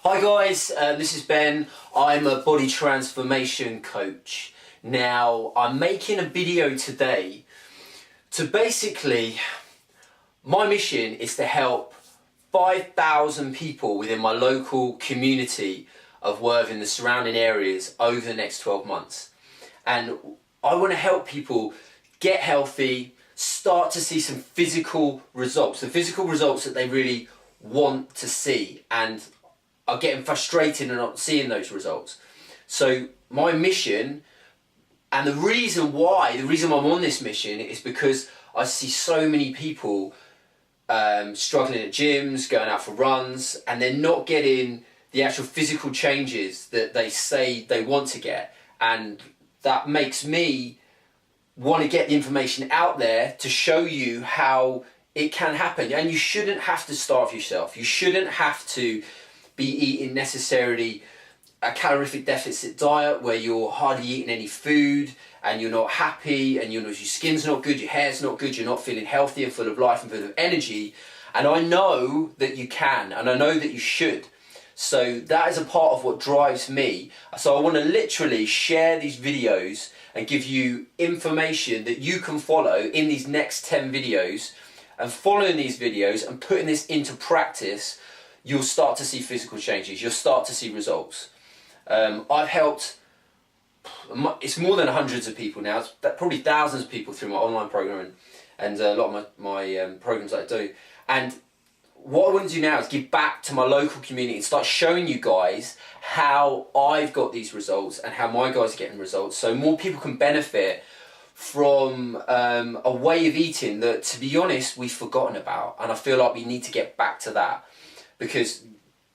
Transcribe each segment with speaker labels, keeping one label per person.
Speaker 1: Hi guys, this is Ben. I'm a body transformation coach. Now, I'm making a video today to basically, my mission is to help 5,000 people within my local community of Worthing, the surrounding areas, over the next 12 months. And I want to help people get healthy, start to see some physical results, the physical results that they really want to see, and are getting frustrated and not seeing those results. So my mission, and the reason I'm on this mission is because I see so many people struggling at gyms, going out for runs, and they're not getting the actual physical changes that they say they want to get. And that makes me want to get the information out there to show you how it can happen. And you shouldn't have to starve yourself. You shouldn't have to be eating necessarily a calorific deficit diet where you're hardly eating any food and you're not happy and your skin's not good, your hair's not good, you're not feeling healthy and full of life and full of energy. And I know that you can, and I know that you should. So that is a part of what drives me. So I want to literally share these videos and give you information that you can follow in these next 10 videos. And following these videos and putting this into practice, you'll start to see physical changes. You'll start to see results. I've helped, it's more than hundreds of people now. It's probably thousands of people through my online program and a lot of my programs that I do. And what I want to do now is give back to my local community and start showing you guys how I've got these results and how my guys are getting results, so more people can benefit from a way of eating that, to be honest, we've forgotten about. And I feel like we need to get back to that, because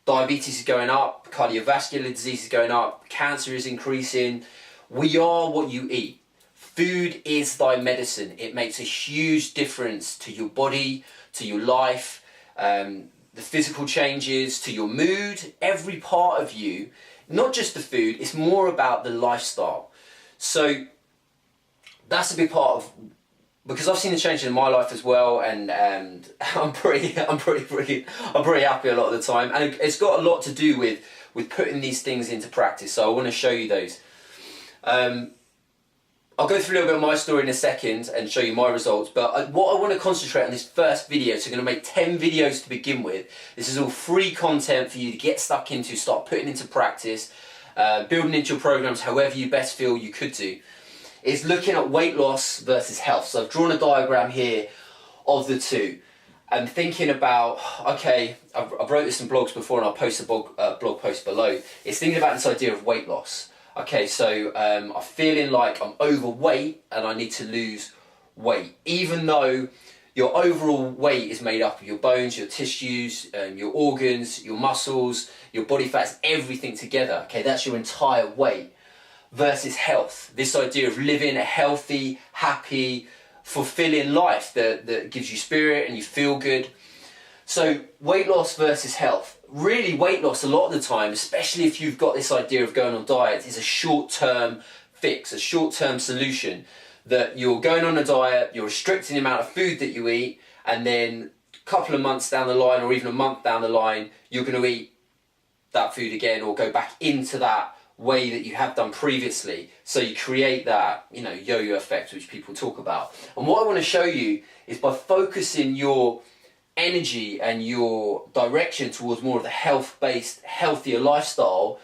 Speaker 1: diabetes is going up, cardiovascular disease is going up, cancer is increasing. We are what you eat. Food is thy medicine. It makes a huge difference to your body, to your life, the physical changes, to your mood, every part of you. Not just the food, it's more about the lifestyle. So that's a big part of, because I've seen the change in my life as well, and I'm pretty happy a lot of the time, and it's got a lot to do with putting these things into practice. So I want to show you those. I'll go through a little bit of my story in a second and show you my results, but what I want to concentrate on this first video, so I'm going to make 10 videos to begin with. This is all free content for you to get stuck into, start putting into practice, building into your programs however you best feel you could do. Is looking at weight loss versus health. So I've drawn a diagram here of the two. I'm thinking about, okay, I've wrote this in blogs before and I'll post a blog post below. It's thinking about this idea of weight loss. Okay, so I'm feeling like I'm overweight and I need to lose weight. Even though your overall weight is made up of your bones, your tissues, your organs, your muscles, your body fats, everything together. Okay, that's your entire weight. Versus health, this idea of living a healthy, happy, fulfilling life that gives you spirit and you feel good. So weight loss versus health. Really, weight loss a lot of the time, especially if you've got this idea of going on diet, is a short-term fix, a short-term solution. That you're going on a diet, you're restricting the amount of food that you eat, and then a couple of months down the line or even a month down the line, you're going to eat that food again or go back into that way that you have done previously. So you create that, yo-yo effect, which people talk about. And what I want to show you is, by focusing your energy and your direction towards more of the health-based, healthier lifestyle,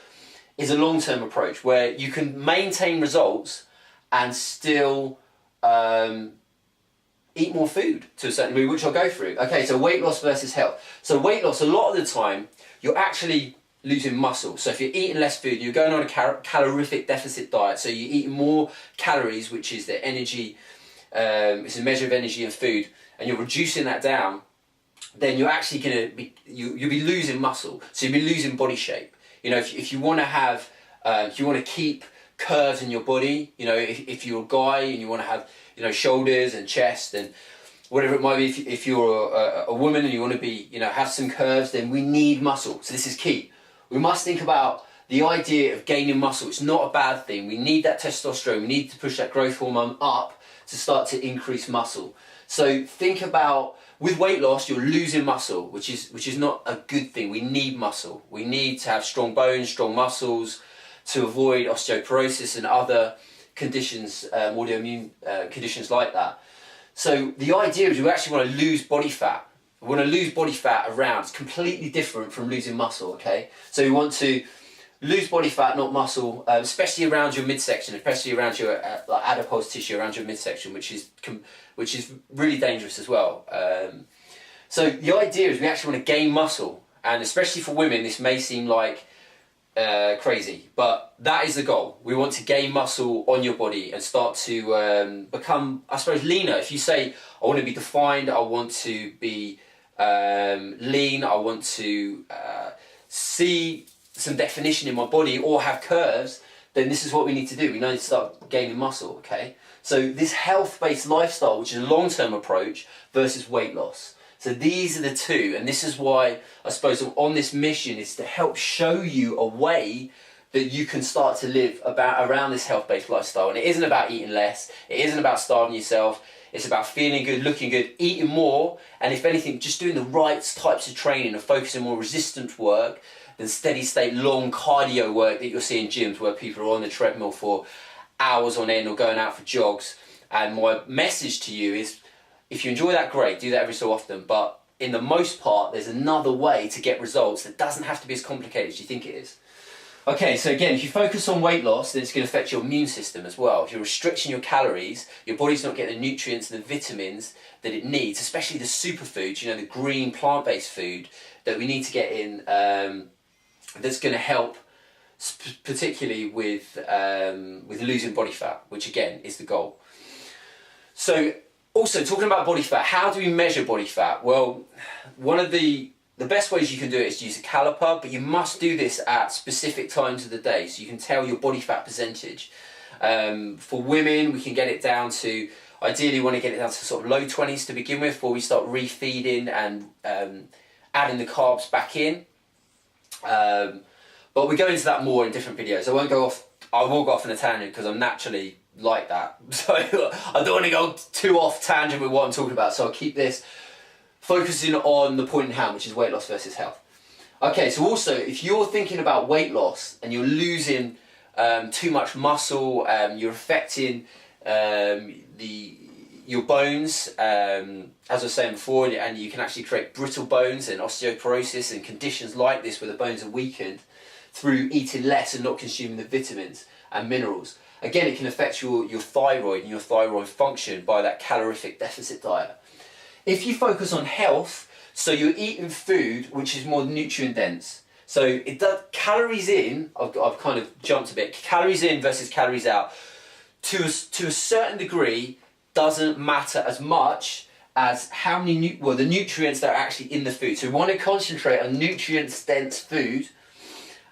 Speaker 1: is a long-term approach where you can maintain results and still eat more food to a certain degree, which I'll go through. Okay, so weight loss versus health. So weight loss, a lot of the time, you're actually losing muscle. So if you're eating less food, you're going on a calorific deficit diet, so you're eating more calories, which is the energy, it's a measure of energy in food, and you're reducing that down, then you're actually going to be, you'll be losing muscle, so you'll be losing body shape. If you want to have, if you want to keep curves in your body, if you're a guy and you want to have, shoulders and chest and whatever it might be, if you're a woman and you want to be, have some curves, then we need muscle. So this is key. We must think about the idea of gaining muscle. It's not a bad thing. We need that testosterone. We need to push that growth hormone up to start to increase muscle. So think about with weight loss, you're losing muscle, which is not a good thing. We need muscle. We need to have strong bones, strong muscles to avoid osteoporosis and other conditions, autoimmune conditions like that. So the idea is we actually want to lose body fat. We want to lose body fat around. It's completely different from losing muscle, okay? So we want to lose body fat, not muscle, especially around your midsection, especially around your like adipose tissue around your midsection, which is really dangerous as well. So the idea is we actually want to gain muscle, and especially for women, this may seem like crazy, but that is the goal. We want to gain muscle on your body and start to become, I suppose, leaner. If you say, I want to be defined, I want to be lean, I want to see some definition in my body or have curves, then this is what we need to do. We need to start gaining muscle, okay? So this health-based lifestyle, which is a long-term approach, versus weight loss. So these are the two, and this is why I suppose I'm on this mission, is to help show you a way that you can start to live around this health-based lifestyle. And it isn't about eating less, it isn't about starving yourself, it's about feeling good, looking good, eating more, and if anything, just doing the right types of training and focusing on more resistance work than steady state long cardio work that you'll see in gyms where people are on the treadmill for hours on end or going out for jogs. And my message to you is, if you enjoy that, great, do that every so often, but in the most part, there's another way to get results that doesn't have to be as complicated as you think it is. Okay, so again, if you focus on weight loss, then it's going to affect your immune system as well. If you're restricting your calories, your body's not getting the nutrients and the vitamins that it needs, especially the superfoods, you know, the green plant-based food that we need to get in, that's going to help, particularly with losing body fat, which again is the goal. So, also talking about body fat, how do we measure body fat? Well, one of the best ways you can do it is to use a caliper, but you must do this at specific times of the day so you can tell your body fat percentage. For women, we can get it down to, ideally we want to get it down to sort of low 20s to begin with, before we start refeeding and adding the carbs back in. But we go into that more in different videos. I will go off on a tangent because I'm naturally like that. So I don't want to go too off tangent with what I'm talking about. So I'll keep this focusing on the point in hand, which is weight loss versus health. Okay, so also if you're thinking about weight loss and you're losing too much muscle, you're affecting your bones, as I was saying before, and you can actually create brittle bones and osteoporosis and conditions like this where the bones are weakened through eating less and not consuming the vitamins and minerals. Again, it can affect your thyroid and your thyroid function by that calorific deficit diet. If you focus on health, so you're eating food which is more nutrient dense. So it does calories in, I've kind of jumped a bit, calories in versus calories out, to a certain degree doesn't matter as much as how many the nutrients that are actually in the food. So we want to concentrate on nutrients dense food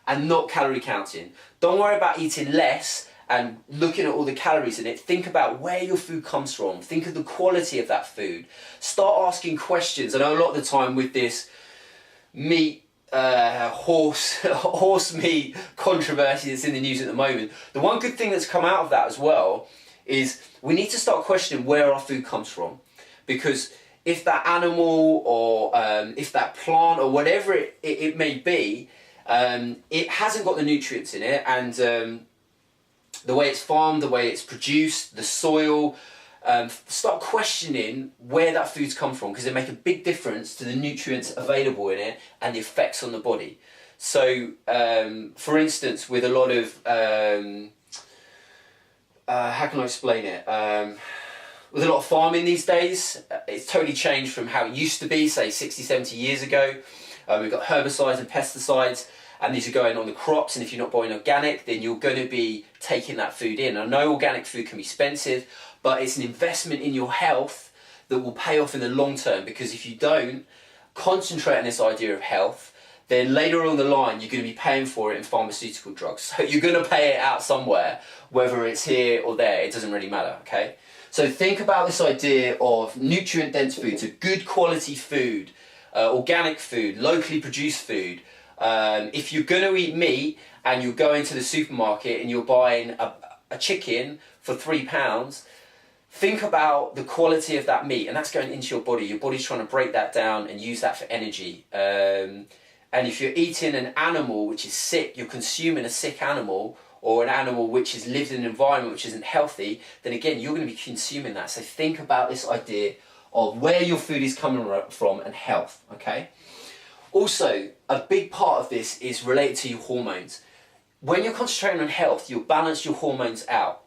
Speaker 1: and not calorie counting. Don't worry about eating less and looking at all the calories in it. Think about where your food comes from. Think of the quality of that food. Start asking questions. I know a lot of the time with this meat, horse meat controversy that's in the news at the moment, the one good thing that's come out of that as well is we need to start questioning where our food comes from. Because if that animal or if that plant or whatever it may be, it hasn't got the nutrients in it, and the way it's farmed, the way it's produced, the soil, start questioning where that food's come from, because they make a big difference to the nutrients available in it and the effects on the body. So, for instance, with a lot of, how can I explain it? With a lot of farming these days, it's totally changed from how it used to be, say 60, 70 years ago. We've got herbicides and pesticides, and these are going on the crops, and if you're not buying organic, then you're going to be taking that food in. I know organic food can be expensive, but it's an investment in your health that will pay off in the long term, because if you don't concentrate on this idea of health, then later on the line you're going to be paying for it in pharmaceutical drugs. So you're going to pay it out somewhere, whether it's here or there, it doesn't really matter, okay? So think about this idea of nutrient-dense food, so good quality food, organic food, locally produced food. If you're going to eat meat and you're going to the supermarket and you're buying a chicken for £3, think about the quality of that meat, and that's going into your body. Your body's trying to break that down and use that for energy. And if you're eating an animal which is sick, you're consuming a sick animal, or an animal which has lived in an environment which isn't healthy, then again, you're going to be consuming that. So think about this idea of where your food is coming from and health, okay? Also, a big part of this is related to your hormones. When you're concentrating on health, you'll balance your hormones out.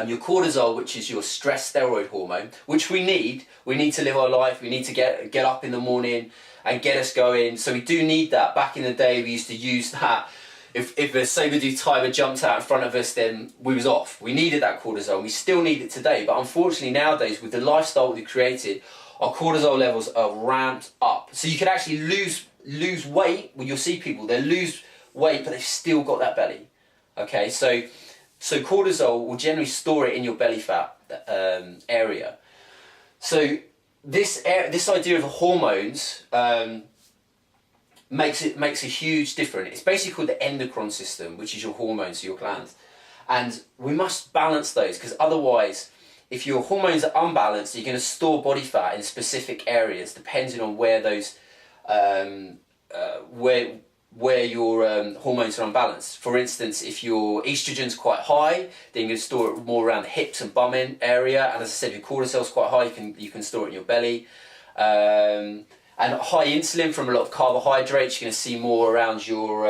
Speaker 1: Your cortisol, which is your stress steroid hormone, which we need to live our life, we need to get up in the morning and get us going. So we do need that. Back in the day, we used to use that. If a saber-tooth tiger jumped out in front of us, then we was off. We needed that cortisol. We still need it today. But unfortunately nowadays, with the lifestyle we've created, our cortisol levels are ramped up. So you can actually lose weight. When you'll see people, they lose weight, but they've still got that belly. Okay, so cortisol will generally store it in your belly fat area. So this idea of hormones makes a huge difference. It's basically called the endocrine system, which is your hormones, your glands. And we must balance those, because otherwise, if your hormones are unbalanced, you're going to store body fat in specific areas, depending on where those where your hormones are unbalanced. For instance, if your estrogen's quite high, then you're going to store it more around the hips and bum area. And as I said, if your cortisol's quite high, you can store it in your belly. And high insulin from a lot of carbohydrates, you're going to see more around your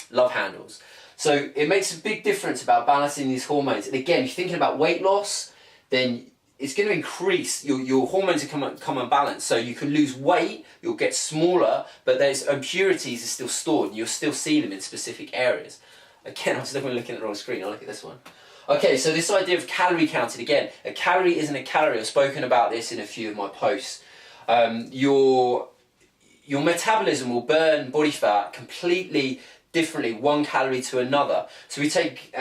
Speaker 1: love handles. So it makes a big difference about balancing these hormones. And again, if you're thinking about weight loss, then it's going to increase, your hormones are come unbalanced. So you can lose weight, you'll get smaller, but those impurities are still stored and you'll still see them in specific areas. Again, I'm still looking at the wrong screen. I'll look at this one. Okay, so this idea of calorie counting, again, a calorie isn't a calorie. I've spoken about this in a few of my posts. Your metabolism will burn body fat completely differently, one calorie to another. So we take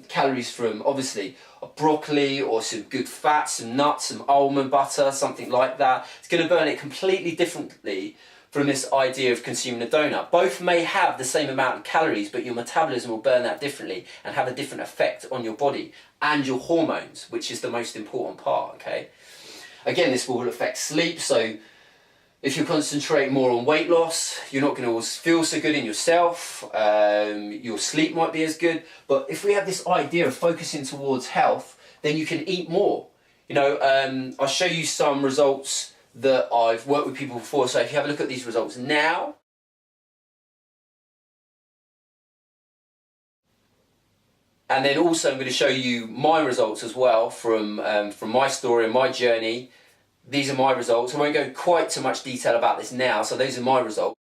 Speaker 1: calories from, obviously, broccoli or some good fat, some nuts, some almond butter, something like that. It's going to burn it completely differently from this idea of consuming a donut. Both may have the same amount of calories, but your metabolism will burn that differently and have a different effect on your body and your hormones, which is the most important part, okay? Again, this will affect sleep. So if you concentrate more on weight loss, you're not going to always feel so good in yourself. Your sleep might be as good. But if we have this idea of focusing towards health, then you can eat more. You know, I'll show you some results that I've worked with people before. So if you have a look at these results now. And then also I'm going to show you my results as well from my story and my journey. These are my results. I won't go quite too much detail about this now, so those are my results.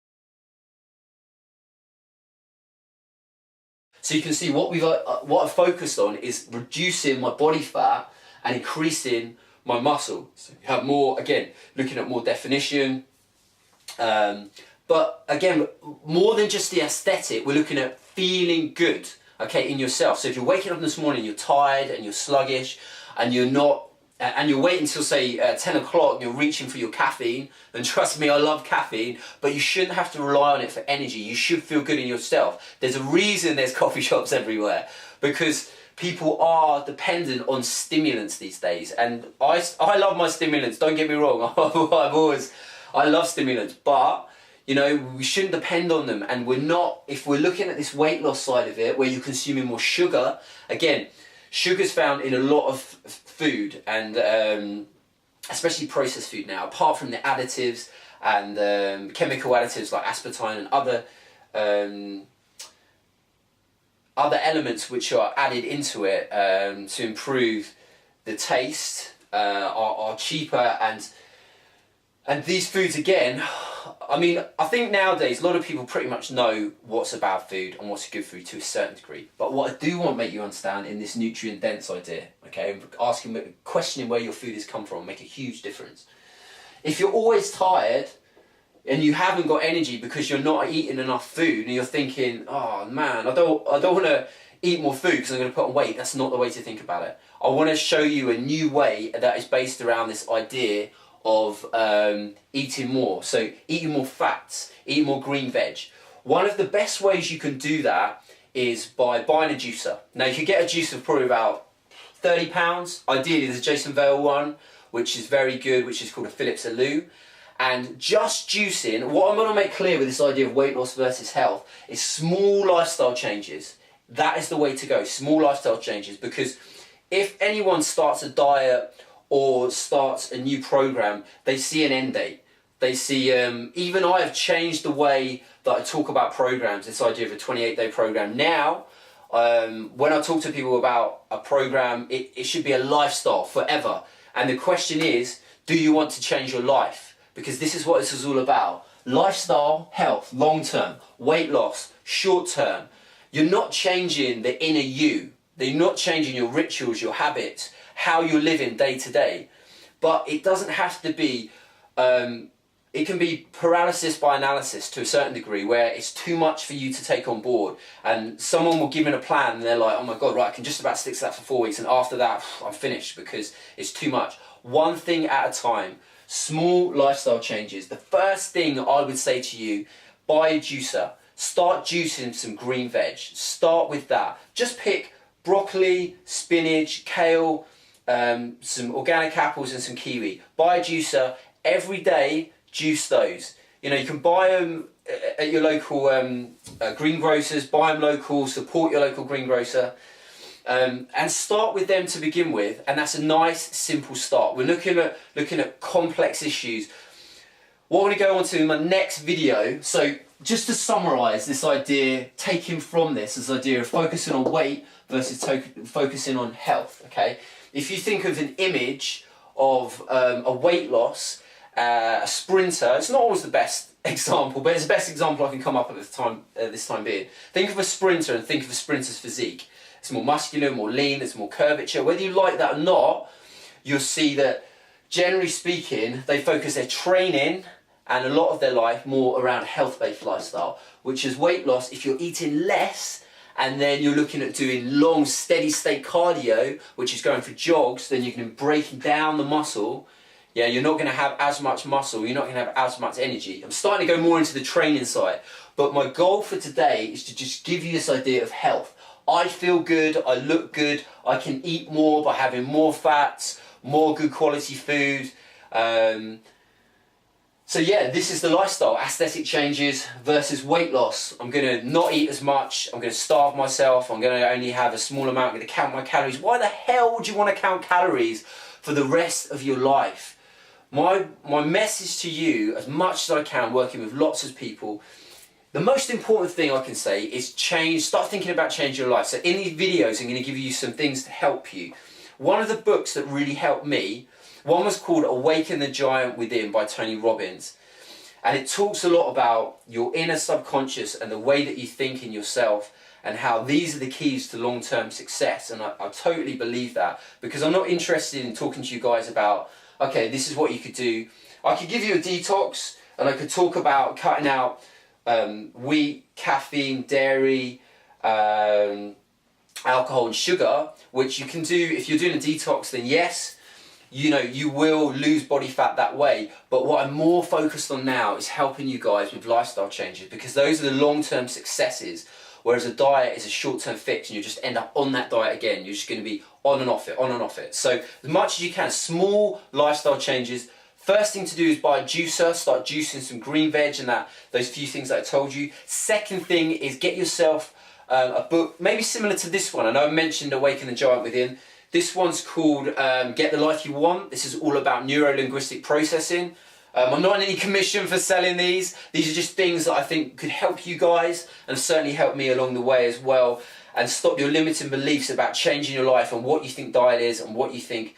Speaker 1: So you can see what I've focused on is reducing my body fat and increasing my muscle. So you have more, again, looking at more definition. But again, more than just the aesthetic, we're looking at feeling good, okay, in yourself. So if you're waking up this morning, you're tired and you're sluggish and you're waiting until say 10 o'clock and you're reaching for your caffeine, then trust me, I love caffeine, but you shouldn't have to rely on it for energy. You should feel good in yourself. There's a reason there's coffee shops everywhere, because people are dependent on stimulants these days. And I love my stimulants, don't get me wrong. I love stimulants, but you know, we shouldn't depend on them. And if we're looking at this weight loss side of it, where you're consuming more sugar, again, sugar's found in a lot of food, and especially processed food now, apart from the additives and chemical additives like aspartame and other elements which are added into it to improve the taste, are cheaper. And these foods, again, I mean, I think nowadays a lot of people pretty much know what's a bad food and what's a good food to a certain degree. But what I do want to make you understand in this nutrient dense idea, okay, questioning where your food has come from, make a huge difference. If you're always tired and you haven't got energy because you're not eating enough food and you're thinking, oh man, I don't want to eat more food because I'm going to put on weight, that's not the way to think about it. I want to show you a new way that is based around this idea of eating more. So eating more fats, eating more green veg. One of the best ways you can do that is by buying a juicer. Now you can get a juicer for probably about £30. Ideally, there's a Jason Vale one, which is very good, which is called a Philips Alou. And just juicing, what I'm going to make clear with this idea of weight loss versus health is small lifestyle changes. That is the way to go, small lifestyle changes, because if anyone starts a diet or starts a new program, they see an end date. They see, even I have changed the way that I talk about programs, this idea of a 28-day program. Now, when I talk to people about a program, it should be a lifestyle forever. And the question is, do you want to change your life? Because this is what this is all about. Lifestyle, health, long term, weight loss, short term. You're not changing the inner you. You're not changing your rituals, your habits, how you're living day to day. But it doesn't have to be, it can be paralysis by analysis to a certain degree, where it's too much for you to take on board. And someone will give in a plan and they're like, oh my God, right, I can just about stick to that for 4 weeks. And after that, I'm finished because it's too much. One thing at a time. Small lifestyle changes. The first thing I would say to you, buy a juicer. Start juicing some green veg. Start with that. Just pick broccoli, spinach, kale, some organic apples and some kiwi. Buy a juicer. Every day, juice those. You know, you can buy them at your local greengrocers. Buy them local. Support your local greengrocer. And start with them to begin with, and that's a nice, simple start. We're looking at complex issues. What I'm going to go on to in my next video, so just to summarise this idea, taken from this idea of focusing on weight versus focusing on health, okay? If you think of an image of a weight loss, a sprinter, it's not always the best example, but it's the best example I can come up with this time being. Think of a sprinter and think of a sprinter's physique. It's more muscular, more lean, there's more curvature. Whether you like that or not, you'll see that generally speaking, they focus their training and a lot of their life more around health-based lifestyle, which is weight loss. If you're eating less and then you're looking at doing long, steady state cardio, which is going for jogs, then you're going to be breaking down the muscle. Yeah, you're not going to have as much muscle, you're not going to have as much energy. I'm starting to go more into the training side, but my goal for today is to just give you this idea of health. I feel good, I look good, I can eat more by having more fats, more good quality food. So yeah, this is the lifestyle, aesthetic changes versus weight loss. I'm going to not eat as much, I'm going to starve myself, I'm going to only have a small amount, I'm going to count my calories. Why the hell would you want to count calories for the rest of your life? My message to you, as much as I can, working with lots of people, the most important thing I can say is start thinking about changing your life. So in these videos, I'm going to give you some things to help you. One of the books that really helped me, one was called Awaken the Giant Within by Tony Robbins. And it talks a lot about your inner subconscious and the way that you think in yourself and how these are the keys to long-term success. And I totally believe that, because I'm not interested in talking to you guys about, okay, this is what you could do. I could give you a detox and I could talk about cutting out wheat, caffeine, dairy, alcohol and sugar, which you can do if you're doing a detox. Then yes, you know, you will lose body fat that way. But what I'm more focused on now is helping you guys with lifestyle changes, because those are the long-term successes, whereas a diet is a short-term fix and you just end up on that diet again. You're just going to be on and off it, on and off it. So as much as you can, small lifestyle changes. First thing to do is buy a juicer, start juicing some green veg and those few things that I told you. Second thing is get yourself a book, maybe similar to this one. I know I mentioned Awaken the Giant Within. This one's called Get the Life You Want. This is all about neuro-linguistic processing. I'm not on any commission for selling these. These are just things that I think could help you guys and certainly help me along the way as well, and stop your limiting beliefs about changing your life and what you think diet is and what you think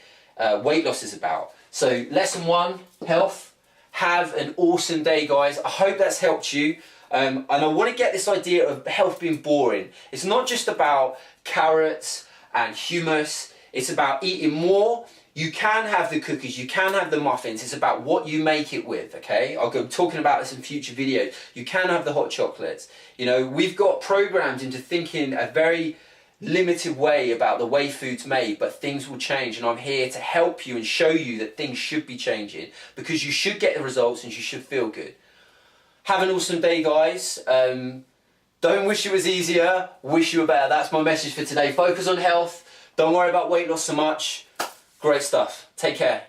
Speaker 1: weight loss is about. So lesson 1, health. Have an awesome day, guys. I hope that's helped you. And I want to get this idea of health being boring. It's not just about carrots and hummus. It's about eating more. You can have the cookies, you can have the muffins. It's about what you make it with, okay? I'll go talking about this in future videos. You can have the hot chocolates. You know, we've got programmed into thinking a very limited way about the way food's made, but things will change, and I'm here to help you and show you that things should be changing, because you should get the results and you should feel good. Have an awesome day, guys. Don't wish it was easier, wish you were better. That's my message for today. Focus on health. Don't worry about weight loss so much. Great stuff. Take care.